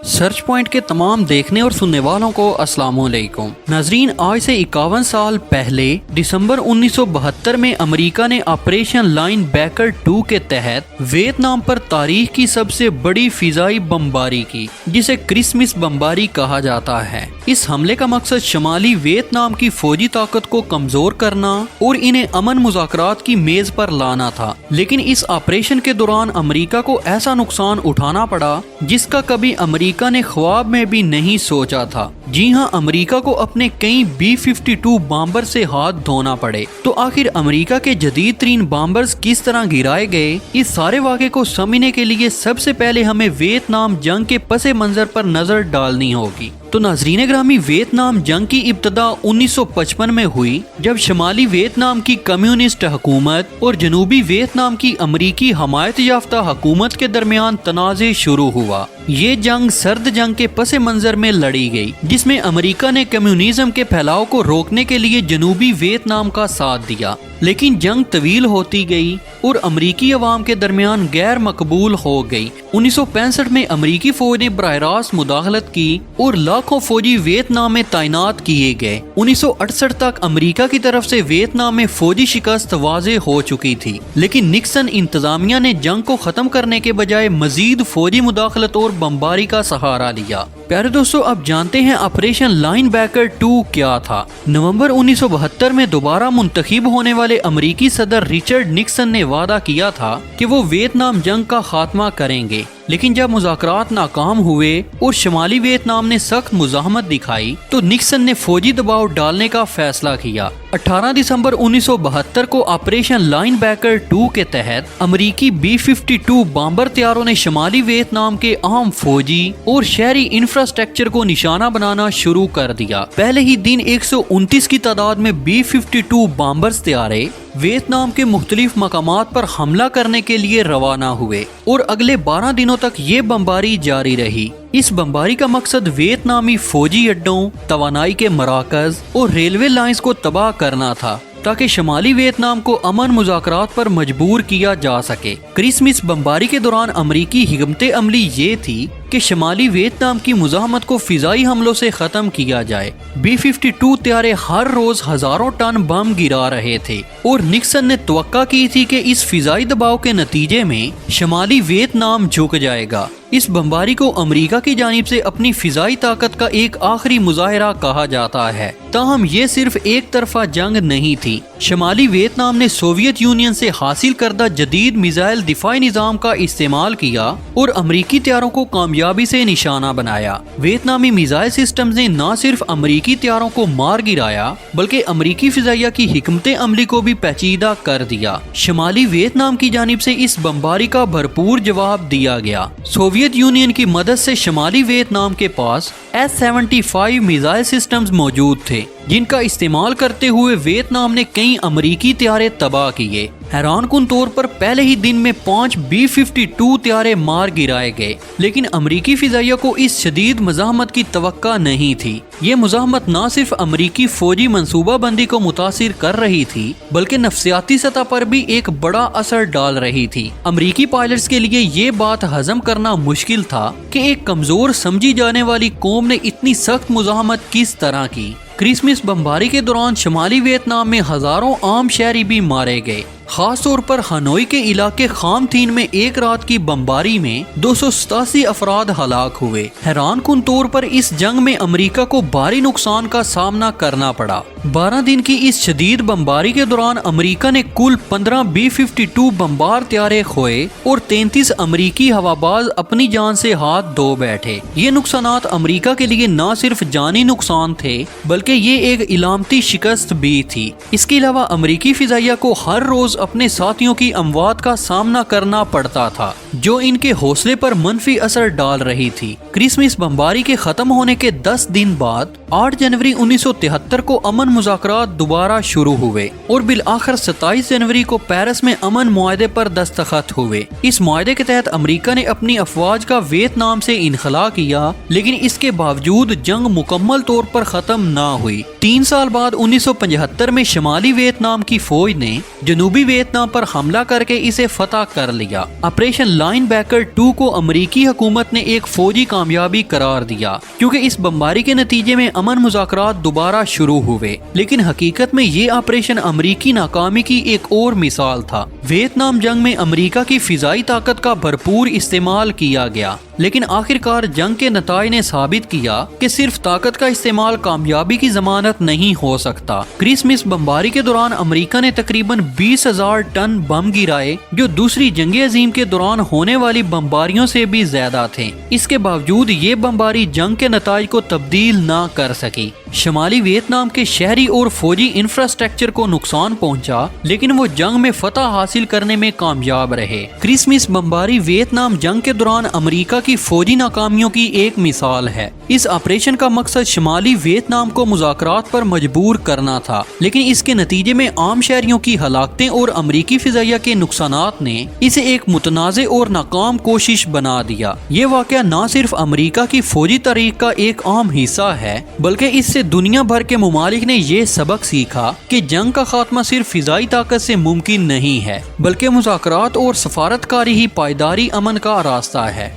Search point کے تمام دیکھنے اور سننے والوں کو السلام علیکم ناظرین، آج سے 51 سال پہلے دسمبر 1972 میں امریکہ نے آپریشن لائن بیکر 2 کے تحت ویتنام پر تاریخ کی سب سے بڑی فضائی بمباری کی، جسے کرسمس بمباری کہا جاتا ہے۔ اس حملے کا مقصد شمالی ویتنام کی فوجی طاقت کو کمزور کرنا اور انہیں امن مذاکرات کی میز پر لانا تھا، لیکن اس آپریشن کے دوران امریکہ کو ایسا نقصان اٹھانا پڑا جس کا کبھی امریکہ نے خواب میں بھی نہیں سوچا تھا۔ جی ہاں، امریکہ کو اپنے کئی B-52 بامبر سے ہاتھ دھونا پڑے۔ تو آخر امریکہ کے جدید ترین بامبرز کس طرح گرائے گئے؟ اس سارے واقعے کو سمجھنے کے لیے سب سے پہلے ہمیں ویتنام جنگ کے پس منظر پر نظر ڈالنی ہوگی۔ تو ناظرین گرامی، ویتنام جنگ کی ابتدا 1955 میں ہوئی، جب شمالی ویتنام کی کمیونسٹ حکومت اور جنوبی ویتنام کی امریکی حمایت یافتہ حکومت کے درمیان تنازع شروع ہوا۔ یہ جنگ سرد جنگ کے پس منظر میں لڑی گئی، جس میں امریکہ نے کمیونزم کے پھیلاؤ کو روکنے کے لیے جنوبی ویتنام کا ساتھ دیا، لیکن جنگ طویل ہوتی گئی اور امریکی عوام کے درمیان غیر مقبول ہو گئی۔ 1965 میں امریکی فوج نے براہ راست مداخلت کی اور لاکھوں فوجی ویتنام میں تعینات کیے گئے۔ 1968 تک امریکہ کی طرف سے ویتنام میں فوجی شکست واضح ہو چکی تھی، لیکن نکسن انتظامیہ نے جنگ کو ختم کرنے کے بجائے مزید فوجی مداخلت اور بمباری کا سہارا لیا۔ پیارے دوستو، اب جانتے ہیں آپریشن لائن بیکر 2 کیا تھا۔ نومبر 1972 میں دوبارہ منتخب ہونے والے امریکی صدر رچرڈ نکسن نے وعدہ کیا تھا کہ وہ ویتنام جنگ کا خاتمہ کریں گے، لیکن جب مذاکرات ناکام ہوئے اور شمالی ویتنام نے سخت مزاحمت دکھائی تو نکسن نے فوجی دباؤ ڈالنے کا فیصلہ کیا۔ 18 دسمبر 1972 کو آپریشن لائن بیکر 2 کے تحت امریکی B-52 بامبر طیاروں نے شمالی ویتنام کے اہم فوجی اور شہری انفراسٹرکچر کو نشانہ بنانا شروع کر دیا۔ پہلے ہی دن 129 کی تعداد میں B-52 بامبرز طیارے ویتنام کے مختلف مقامات پر حملہ کرنے کے لیے روانہ ہوئے اور اگلے 12 دنوں تک یہ بمباری جاری رہی۔ اس بمباری کا مقصد ویتنامی فوجی اڈوں، توانائی کے مراکز اور ریلوے لائنز کو تباہ کرنا تھا، تاکہ شمالی ویتنام کو امن مذاکرات پر مجبور کیا جا سکے۔ کرسمس بمباری کے دوران امریکی حکمت عملی یہ تھی کہ شمالی ویتنام کی مزاحمت کو فضائی حملوں سے ختم کیا جائے۔ B-52 طیارے ہر روز ہزاروں ٹن بم گرا رہے تھے اور نکسن نے توقع کی تھی کہ اس فضائی دباؤ کے نتیجے میں شمالی ویتنام جھک جائے گا۔ اس بمباری کو امریکہ کی جانب سے اپنی فضائی طاقت کا ایک آخری مظاہرہ کہا جاتا ہے، تاہم یہ صرف ایک طرفہ جنگ نہیں تھی۔ شمالی ویتنام نے سوویت یونین سے حاصل کردہ جدید میزائل دفاعی نظام کا استعمال کیا اور امریکی طیاروں کو کامیابی سے نشانہ بنایا۔ ویتنامی میزائل سسٹمز نے نہ صرف امریکی طیاروں کو مار گرایا بلکہ امریکی فضائیہ کی حکمت عملی کو بھی پیچیدہ کر دیا۔ شمالی ویتنام کی جانب سے اس بمباری کا بھرپور جواب دیا گیا۔ سوویت یونین کی مدد سے شمالی ویتنام کے پاس S-75 میزائل سسٹمز موجود تھے، جن کا استعمال کرتے ہوئے ویتنام نے کئی امریکی طیارے تباہ کیے۔ حیران کن طور پر پہلے ہی دن میں 5 B-52 طیارے مار گرائے گئے، لیکن امریکی فضائیہ کو اس شدید مزاحمت کی توقع نہیں تھی۔ یہ مزاحمت نہ صرف امریکی فوجی منصوبہ بندی کو متاثر کر رہی تھی بلکہ نفسیاتی سطح پر بھی ایک بڑا اثر ڈال رہی تھی۔ امریکی پائلٹس کے لیے یہ بات ہضم کرنا مشکل تھا کہ ایک کمزور سمجھی جانے والی قوم نے اتنی سخت مزاحمت کس طرح کی۔ کرسمس بمباری کے دوران شمالی ویتنام میں ہزاروں عام شہری بھی مارے گئے، خاص طور پر ہنوئی کے علاقے خام تھین میں ایک رات کی بمباری میں 287 افراد ہلاک ہوئے۔ حیران کن طور پر اس جنگ میں امریکہ کو بھاری نقصان کا سامنا کرنا پڑا۔ 12 دن کی اس شدید بمباری کے دوران امریکہ نے کل 15 B-52 بمبار طیارے کھوئے اور 33 امریکی ہواباز اپنی جان سے ہاتھ دھو بیٹھے۔ یہ نقصانات امریکہ کے لیے نہ صرف جانی نقصان تھے بلکہ یہ ایک علامتی شکست بھی تھی۔ اس کے علاوہ امریکی فضائیہ کو ہر روز اپنے ساتھیوں کی اموات کا سامنا کرنا پڑتا تھا، جو ان کے حوصلے پر منفی اثر ڈال رہی تھی۔ کرسمس بمباری کے ختم ہونے کے 10 دن بعد 8 جنوری 1973 کو امن مذاکرات دوبارہ شروع ہوئے اور بالآخر 27 جنوری کو پیرس میں امن معاہدے پر دستخط ہوئے۔ اس معاہدے کے تحت امریکہ نے اپنی افواج کا ویتنام سے انخلا کیا، لیکن اس کے باوجود جنگ مکمل طور پر ختم نہ ہوئی۔ 3 سال بعد 1975 میں شمالی ویتنام کی فوج نے جنوبی جنوبی ویتنام پر حملہ کر کے اسے فتح کر لیا۔ آپریشن لائن بیکر 2 کو امریکی حکومت نے ایک فوجی کامیابی قرار دیا کیونکہ اس بمباری کے نتیجے میں امن مذاکرات دوبارہ شروع ہوئے، لیکن حقیقت میں یہ آپریشن امریکی ناکامی کی ایک اور مثال تھا۔ ویتنام جنگ میں امریکہ کی فضائی طاقت کا بھرپور استعمال کیا گیا، لیکن آخرکار جنگ کے نتائج نے ثابت کیا کہ صرف طاقت کا استعمال کامیابی کی ضمانت نہیں ہو سکتا۔ کرسمس بمباری کے دوران امریکہ نے تقریباً 20,000 ٹن بم گرائے جو دوسری جنگ عظیم کے دوران ہونے والی بمباریوں سے بھی زیادہ تھے۔ اس کے باوجود یہ بمباری جنگ کے نتائج کو تبدیل نہ کر سکی۔ شمالی ویتنام کے شہری اور فوجی انفراسٹرکچر کو نقصان پہنچا، لیکن وہ جنگ میں فتح حاصل کرنے میں کامیاب رہے۔ کرسمس بمباری ویتنام جنگ کے دوران امریکہ کی فوجی ناکامیوں کی ایک مثال ہے۔ اس آپریشن کا مقصد شمالی ویتنام کو مذاکرات پر مجبور کرنا تھا، لیکن اس کے نتیجے میں عام شہریوں کی ہلاکتیں اور امریکی فضائیہ کے نقصانات نے اسے ایک متنازع اور ناکام کوشش بنا دیا۔ یہ واقعہ نہ صرف امریکہ کی فوجی تاریخ کا ایک اہم حصہ ہے، بلکہ اس سے دنیا بھر کے ممالک نے یہ سبق سیکھا کہ جنگ کا خاتمہ صرف فضائی طاقت سے ممکن نہیں ہے، بلکہ مذاکرات اور سفارت کاری ہی پائیداری امن کا راستہ ہے۔